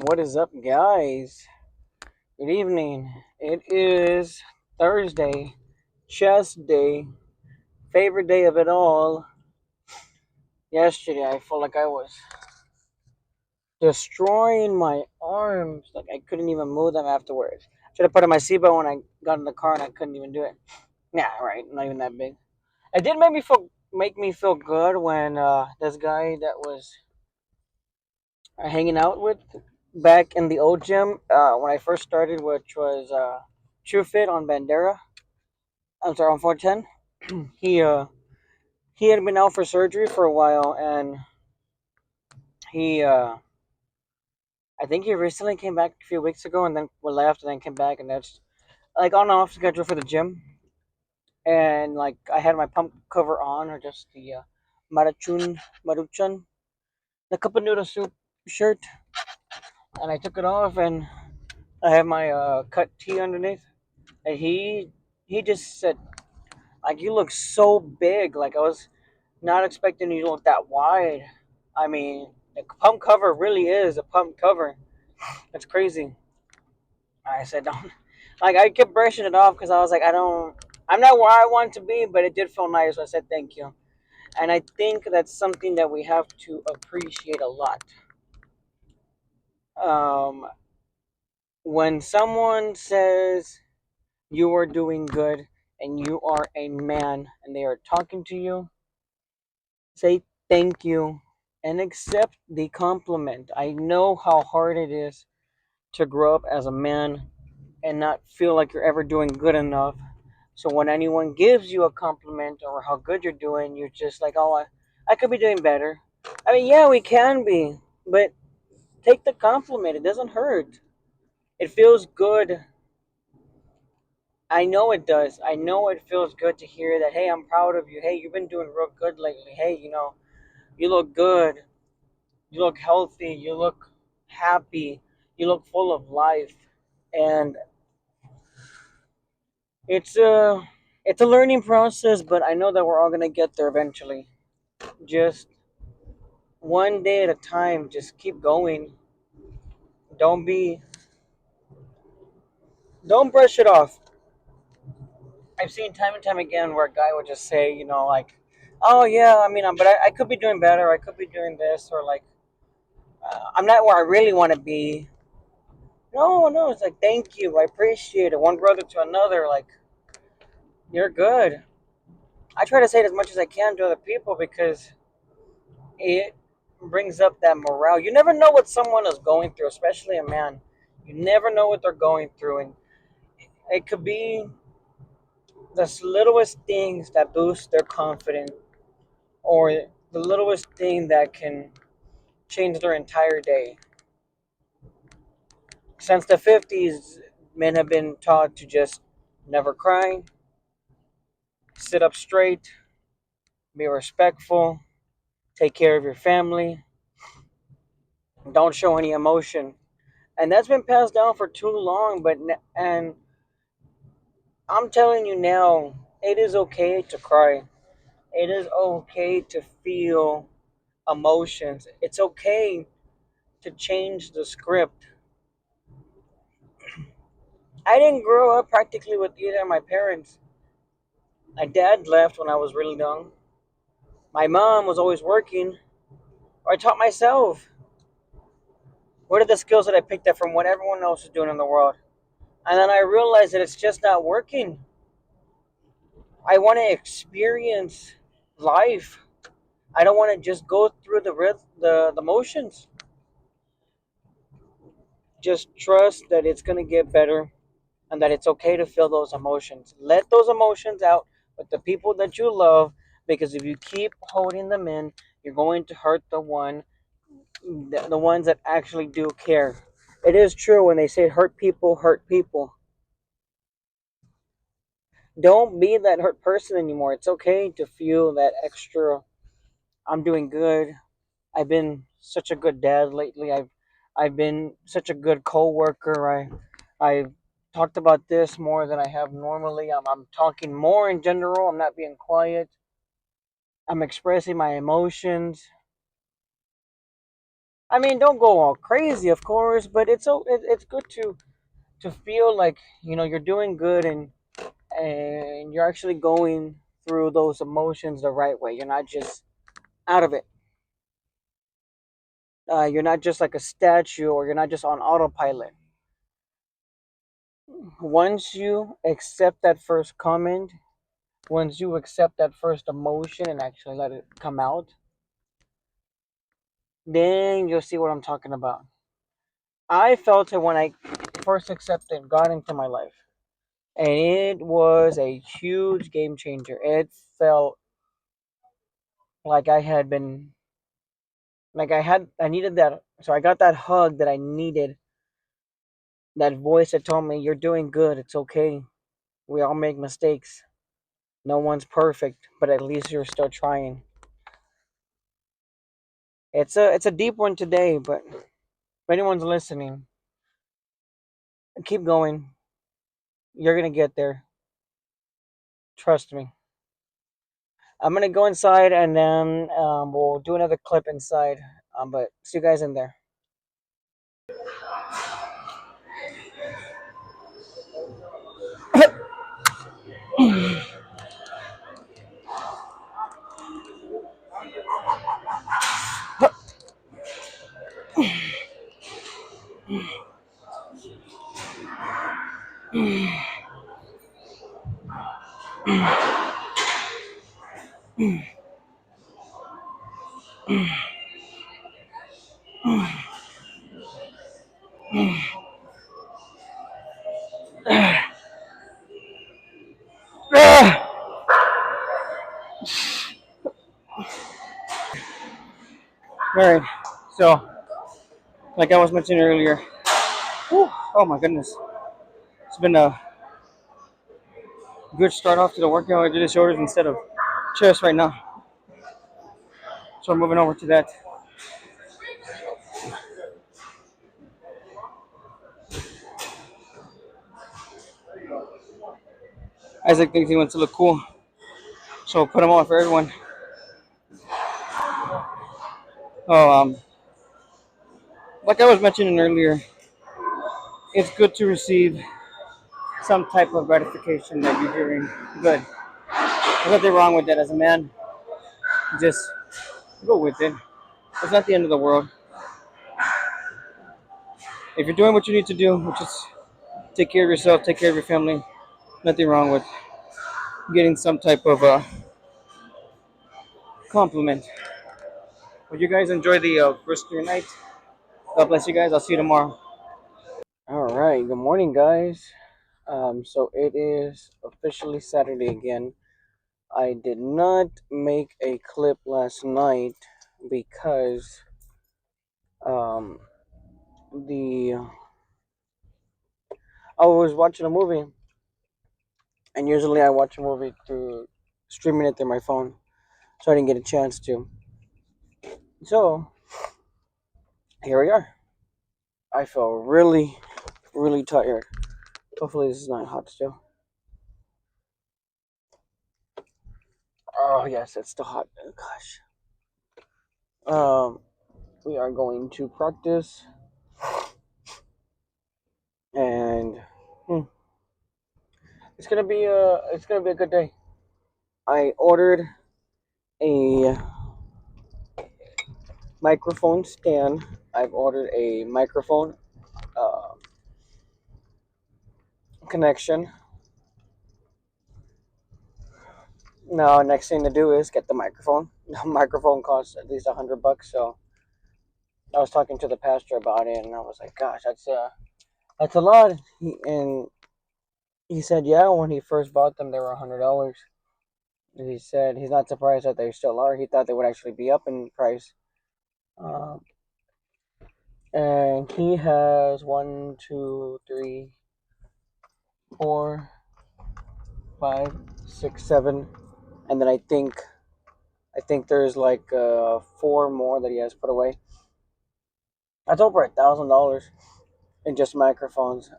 What is up, guys? Good evening. It is Thursday, chest day, favorite day of it all. Yesterday, I felt like I was destroying my arms. Like I couldn't even move them afterwards. Should have put on my seatbelt when I got in the car, and I couldn't even do it. Yeah, right. Not even that big. It did make me feel good when this guy that was hanging out with back in the old gym when I first started, which was True Fit on Bandera. I'm sorry, on 410. He uh he had been out for surgery for a while, and he I think he recently came back a few weeks ago, and then left, and then came back, and that's like on and off schedule for the gym. And like I had my pump cover on, or just the Maruchan, the cup of noodle soup shirt, and I took it off, and I have my cut tee underneath. And he just said, like, you look so big. Like I was not expecting you to look that wide. I mean, the pump cover really is a pump cover. That's crazy. I said, don't. Like, I kept brushing it off because I was like, I'm not where I want to be, but it did feel nice. So I said, thank you. And I think that's something that we have to appreciate a lot. Um, when someone says you are doing good and you are a man and they are talking to you, say thank you and accept the compliment. I know how hard it is to grow up as a man and not feel like you're ever doing good enough. So when anyone gives you a compliment or how good you're doing, you're just like, oh, I could be doing better. I mean, yeah, we can be, but take the compliment. It doesn't hurt. It feels good. I know it does. I know it feels good to hear that, hey, I'm proud of you. Hey, you've been doing real good lately. Hey, you look good. You look healthy. You look happy. You look full of life. And it's a it's a learning process, but I know that we're all gonna get there eventually. Just one day at a time. Just keep going. Don't be don't brush it off. I've seen time and time again where a guy would just say, like, "Oh yeah, I mean, but I could be doing better. I could be doing this, or like, I'm not where I really want to be." No, no, it's like, thank you, I appreciate it. One brother to another, like, you're good. I try to say it as much as I can to other people because it brings up that morale. You never know what someone is going through, especially a man. You never know what they're going through, and it could be the littlest things that boost their confidence, or the littlest thing that can change their entire day. Since the 50s, men have been taught to just never cry, sit up straight, be respectful, take care of your family, don't show any emotion. And that's been passed down for too long, and I'm telling you now, it is okay to cry. It is okay to feel emotions. It's okay to change the script. I didn't grow up practically with either of my parents. My dad left when I was really young. My mom was always working. I taught myself. What are the skills that I picked up from what everyone else is doing in the world? And then I realized that it's just not working. I want to experience life. I don't want to just go through the motions. Just trust that it's going to get better and that it's okay to feel those emotions. Let those emotions out with the people that you love, because if you keep holding them in, you're going to hurt the ones that actually do care. It is true when they say hurt people hurt people. Don't be that hurt person anymore. It's okay to feel that extra. I'm doing good. I've been such a good dad lately. I've been such a good coworker. I've talked about this more than I have normally. I'm talking more in general. I'm not being quiet. I'm expressing my emotions. I mean, don't go all crazy, of course, but it's good to feel like you're doing good, and you're actually going through those emotions the right way. You're not just out of it. You're not just like a statue, or you're not just on autopilot. Once you accept that first comment, once you accept that first emotion and actually let it come out, then you'll see what I'm talking about. I felt it when I first accepted God into my life, and it was a huge game changer. It felt like I needed that. So I got that hug that I needed, that voice that told me, "You're doing good. It's okay. We all make mistakes. No one's perfect, but at least you're still trying." It's a deep one today, but if anyone's listening, keep going. You're gonna get there. Trust me. I'm gonna go inside, and then we'll do another clip inside. But see you guys in there. All right. So, like I was mentioning earlier, oh my goodness, it's been a good start off to the workout. I do the shoulders instead of chest right now, so we're moving over to that. Isaac thinks he wants to look cool, so we'll put them on for everyone. Oh, like I was mentioning earlier, it's good to receive some type of gratification that you're doing good. There's nothing wrong with that. As a man, just go with it. It's not the end of the world. If you're doing what you need to do, just take care of yourself, take care of your family. Nothing wrong with getting some type of compliment. Would you guys enjoy the rest of your night? God bless you guys. I'll see you tomorrow. All right. Good morning, guys. So it is officially Saturday again. I did not make a clip last night because um the I was watching a movie, and usually I watch a movie through streaming it through my phone, so I didn't get a chance to. So here we are. I feel really, really tired. Hopefully this is not hot still. Oh yes, it's still hot. Oh, gosh. We are going to practice, and hmm, it's gonna be a good day. I ordered a microphone stand. I've ordered a microphone uh, connection. Now, next thing to do is get the microphone. The microphone costs at least $100, so I was talking to the pastor about it, and I was like, "Gosh, that's a lot." He said, "Yeah, when he first bought them, they were $100." He said he's not surprised that they still are. He thought they would actually be up in price. Um, and he has one, two, three, four, five, six, seven, and then I think there's like four more that he has put away. That's over $1,000 in just microphones.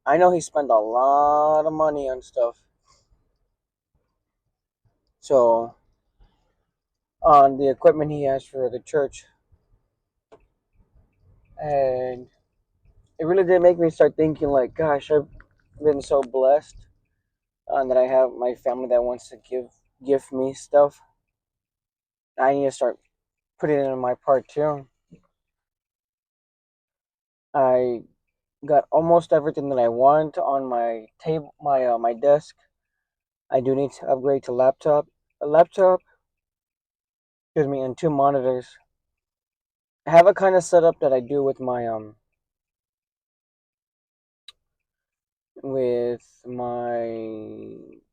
I know he spent a lot of money on stuff. So on the equipment he has for the church, and it really did make me start thinking like, gosh, I've been so blessed that I have my family that wants to give me stuff. I need to start putting it in my part too. I got almost everything that I want on my table, my desk. I do need to upgrade to a laptop, excuse me, and two monitors. I have a kind of setup that I do with my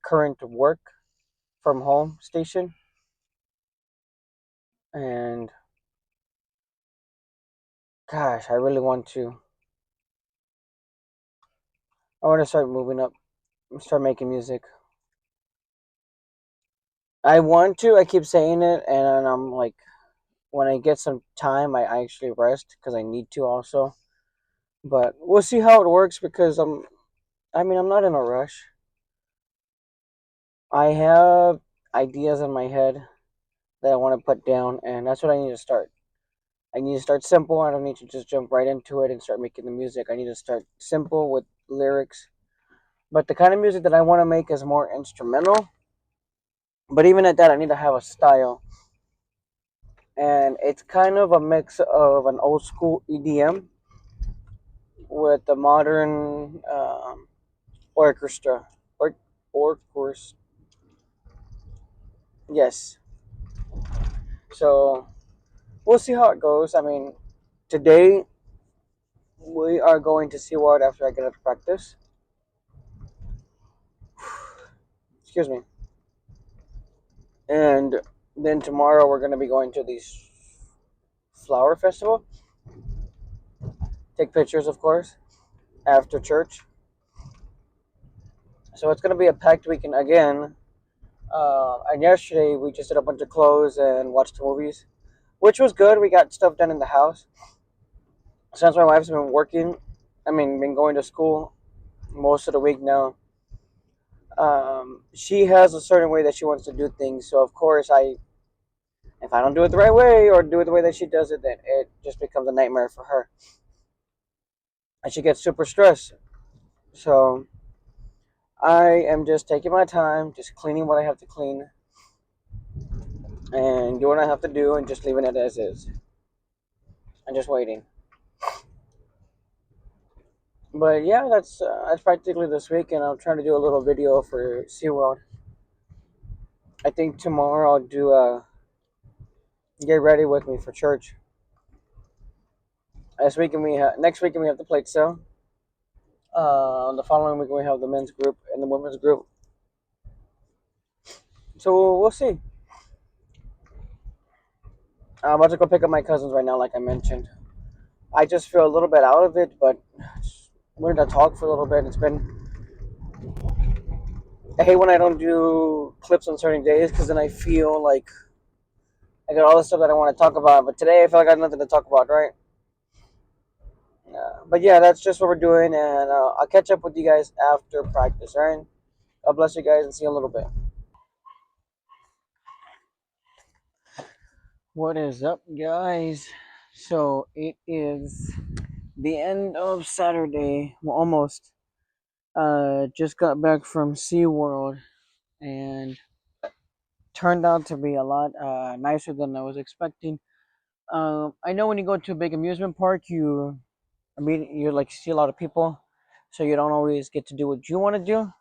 current work from home station, and gosh, I want to start moving up, start making music. I want to. I keep saying it, and I'm like, when I get some time, I actually rest because I need to also. But we'll see how it works because I mean, I'm not in a rush. I have ideas in my head that I want to put down, and that's what I need to start. I need to start simple. I don't need to just jump right into it and start making the music. I need to start simple with lyrics. But the kind of music that I want to make is more instrumental. But even at that, I need to have a style. And it's kind of a mix of an old school EDM with the modern orchestra. Or course, yes. So we'll see how it goes. I mean, today we are going to SeaWorld after I get out of practice. Excuse me. And then tomorrow we're going to be going to the flower festival. Take pictures, of course, after church. So it's going to be a packed weekend again. And yesterday we just did a bunch of clothes and watched movies, which was good. We got stuff done in the house. Since my wife's been working, been going to school most of the week now. She has a certain way that she wants to do things. So of course, if I don't do it the right way or do it the way that she does it, then it just becomes a nightmare for her, and she gets super stressed. So I am just taking my time, just cleaning what I have to clean, and doing what I have to do, and just leaving it as is, and just waiting. But yeah, that's practically this week, and I'm trying to do a little video for SeaWorld. I think tomorrow I'll do get ready with me for church. Next weekend we have the plate sale. The following week we have the men's group and the women's group. So we'll see. I'm about to go pick up my cousins right now, like I mentioned. I just feel a little bit out of it, but we're gonna talk for a little bit. I hate when I don't do clips on certain days because then I feel like I got all the stuff that I want to talk about. But today I feel like I have nothing to talk about, right? But yeah, that's just what we're doing, and I'll catch up with you guys after practice, all right? God bless you guys and see you in a little bit. What is up, guys? So it is the end of Saturday. Well, almost. Just got back from SeaWorld and turned out to be a lot nicer than I was expecting. I know when you go to a big amusement park, you like see a lot of people, so you don't always get to do what you want to do.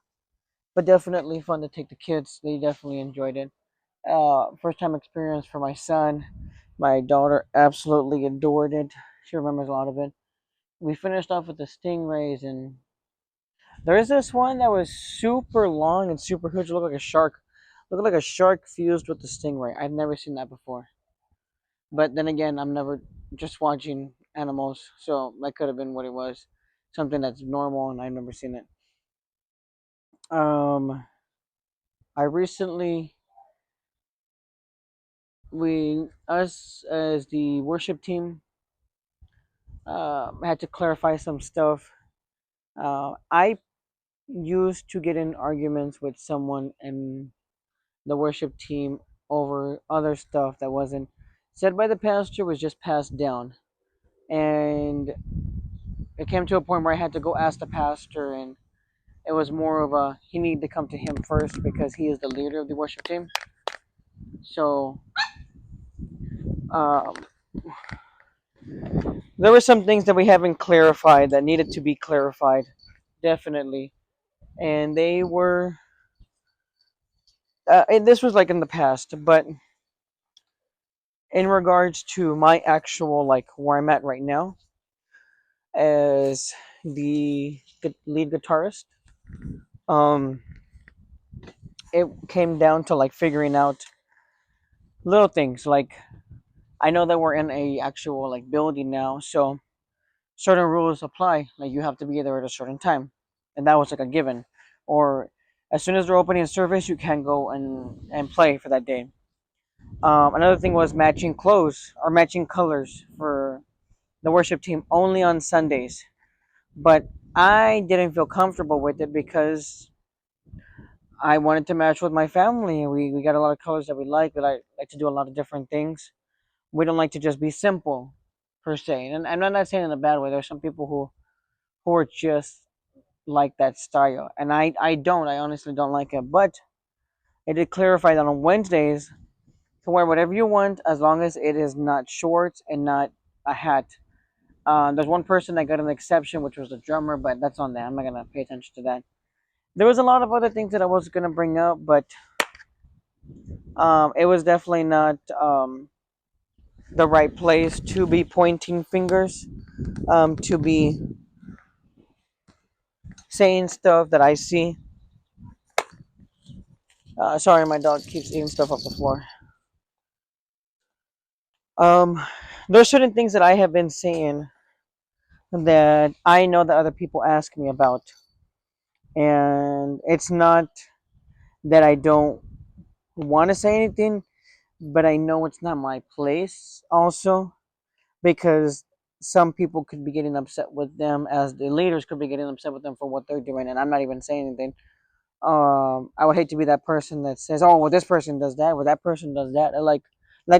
But definitely fun to take the kids. They definitely enjoyed it. First time experience for my son. My daughter absolutely adored it. She remembers a lot of it. We finished off with the stingrays, and there is this one that was super long and super huge. It looked like a shark. Looked like a shark fused with the stingray. I've never seen that before. But then again, I'm never just watching animals, so that could have been what it was. Something that's normal, and I've never seen it. Um, I recently us as the worship team had to clarify some stuff. I used to get in arguments with someone in the worship team over other stuff that wasn't said by the pastor, was just passed down. and it came to a point where I had to go ask the pastor, and it was more of a he needed to come to him first because he is the leader of the worship team. So um, there were some things that we haven't clarified that needed to be clarified, definitely, and they were. And this was like in the past, but in regards to my actual like where I'm at right now as the lead guitarist, um, it came down to like figuring out little things like I know that we're in a actual like building now, so certain rules apply. Like you have to be there at a certain time, and that was like a given. Or as soon as they're opening a service, you can go and play for that day. Another thing was matching clothes or matching colors for the worship team only on Sundays. But I didn't feel comfortable with it because I wanted to match with my family. We got a lot of colors that we like. We like to do a lot of different things. We don't like to just be simple per se. And I'm not saying in a bad way. There's some people who are just like that style. And I don't. I honestly don't like it. But it did clarify that on Wednesdays, you can wear whatever you want as long as it is not shorts and not a hat. There's one person that got an exception, which was the drummer, but that's on them. I'm not going to pay attention to that. There was a lot of other things that I was going to bring up, but it was definitely not the right place to be pointing fingers, to be saying stuff that I see. Sorry, my dog keeps eating stuff off the floor. Um, there's certain things that I have been saying that I know that other people ask me about, and it's not that I don't want to say anything, but I know it's not my place also because some people could be getting upset with them as the leaders could be getting upset with them for what they're doing, and I'm not even saying anything. I would hate to be that person that says, "Oh, well, this person does that, well, that person does that," like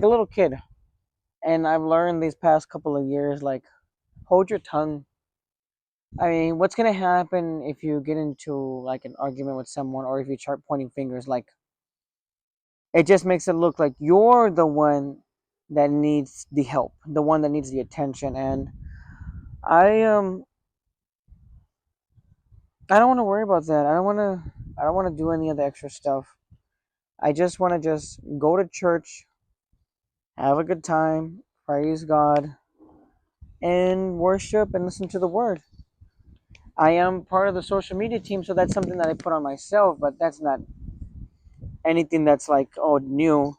a little kid. And I've learned these past couple of years, like, hold your tongue. I mean, what's gonna happen if you get into like an argument with someone, or if you start pointing fingers? Like, it just makes it look like you're the one that needs the help, the one that needs the attention. And I I don't want to worry about that. I don't want to do any of the extra stuff. I just want to just go to church, have a good time, praise God, and worship and listen to the word. I am part of the social media team, so that's something that I put on myself, but that's not anything that's like, oh, new.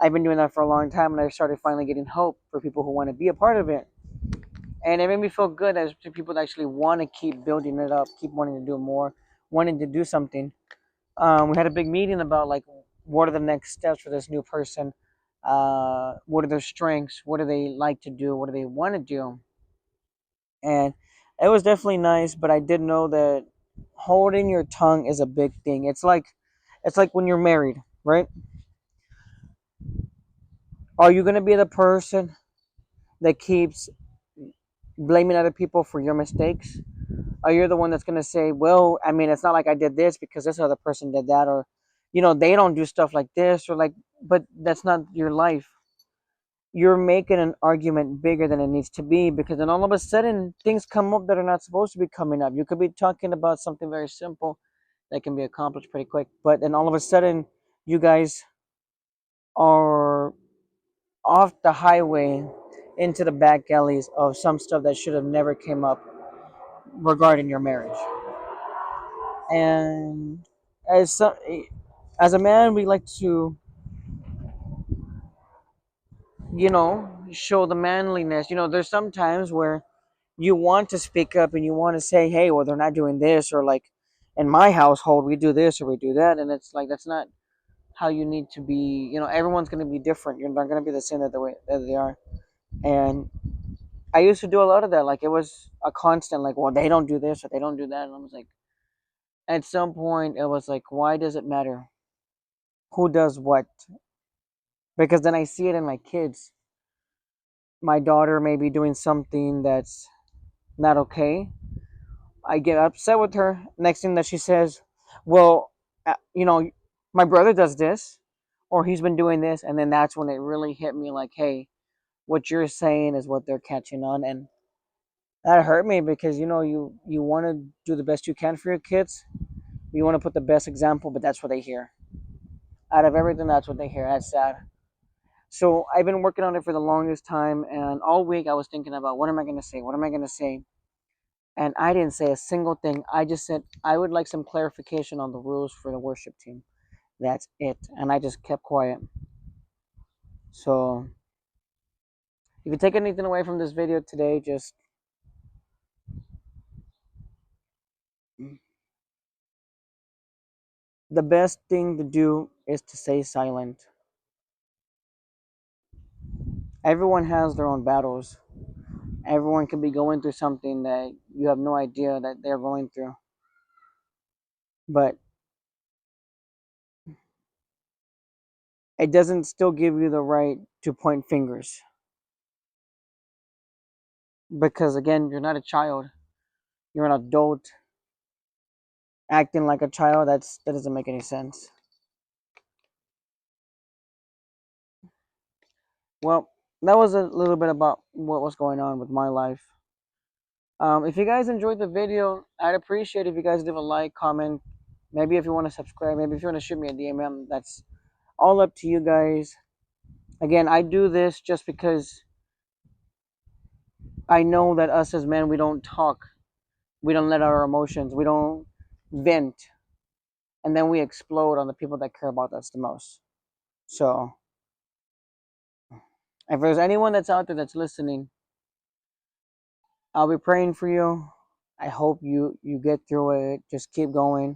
I've been doing that for a long time, and I started finally getting hope for people who want to be a part of it. And it made me feel good as to people that actually want to keep building it up, keep wanting to do more, wanting to do something. We had a big meeting about like what are the next steps for this new person, what are their strengths, what do they like to do, what do they want to do, and it was definitely nice. But I did know that holding your tongue is a big thing. It's like when you're married, right? Are you gonna be the person that keeps blaming other people for your mistakes? Are you the one that's gonna say, well, I mean, it's not like I did this because this other person did that, or they don't do stuff like this, or like, but that's not your life. You're making an argument bigger than it needs to be, because then all of a sudden things come up that are not supposed to be coming up. You could be talking about something very simple that can be accomplished pretty quick, but then all of a sudden you guys are off the highway into the back alleys of some stuff that should have never came up regarding your marriage. And as some, as a man, we like to, show the manliness. There's some times where you want to speak up and you want to say, hey, well, they're not doing this, or like in my household we do this or we do that, and it's like that's not how you need to be. Everyone's going to be different. You're not going to be the same that the way that they are. And I used to do a lot of that. Like, it was a constant, like, well, they don't do this or they don't do that, and I was like, at some point it was like, why does it matter who does what? Because then I see it in my kids. my daughter may be doing something that's not okay, I get upset with her. Next thing that she says, well, my brother does this, or he's been doing this, and then that's when it really hit me like, hey, what you're saying is what they're catching on, and that hurt me because you want to do the best you can for your kids. You want to put the best example, but that's what they hear. Out of everything, that's what they hear. That's sad. So I've been working on it for the longest time, and all week I was thinking about what am I going to say? What am I going to say? And I didn't say a single thing. I just said I would like some clarification on the rules for the worship team. That's it. And I just kept quiet. So if you take anything away from this video today, just the best thing to do is to stay silent. Everyone has their own battles. Everyone can be going through something that you have no idea that they're going through. But it doesn't still give you the right to point fingers. Because again, you're not a child. You're an adult acting like a child. That doesn't make any sense. Well, that was a little bit about what was going on with my life. If you guys enjoyed the video, I'd appreciate if you guys leave a like, comment. Maybe if you want to subscribe, maybe if you want to shoot me a DM, that's all up to you guys. Again, I do this just because I know that us as men, we don't talk. We don't let our emotions, we don't vent. And then we explode on the people that care about us the most. So, if there's anyone that's out there that's listening, I'll be praying for you. I hope you get through it. Just keep going.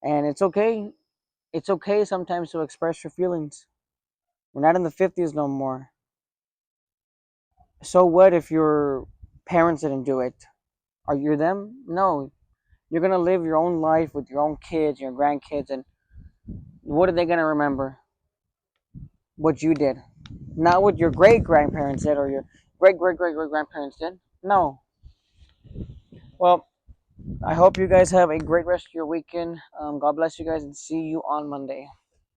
And it's okay. It's okay sometimes to express your feelings. We're not in the 50s no more. So what if your parents didn't do it? Are you them? No. You're going to live your own life with your own kids, your grandkids, and what are they going to remember? What you did. Not what your great grandparents did or your great great great great grandparents did. No. Well, I hope you guys have a great rest of your weekend. God bless you guys and see you on Monday.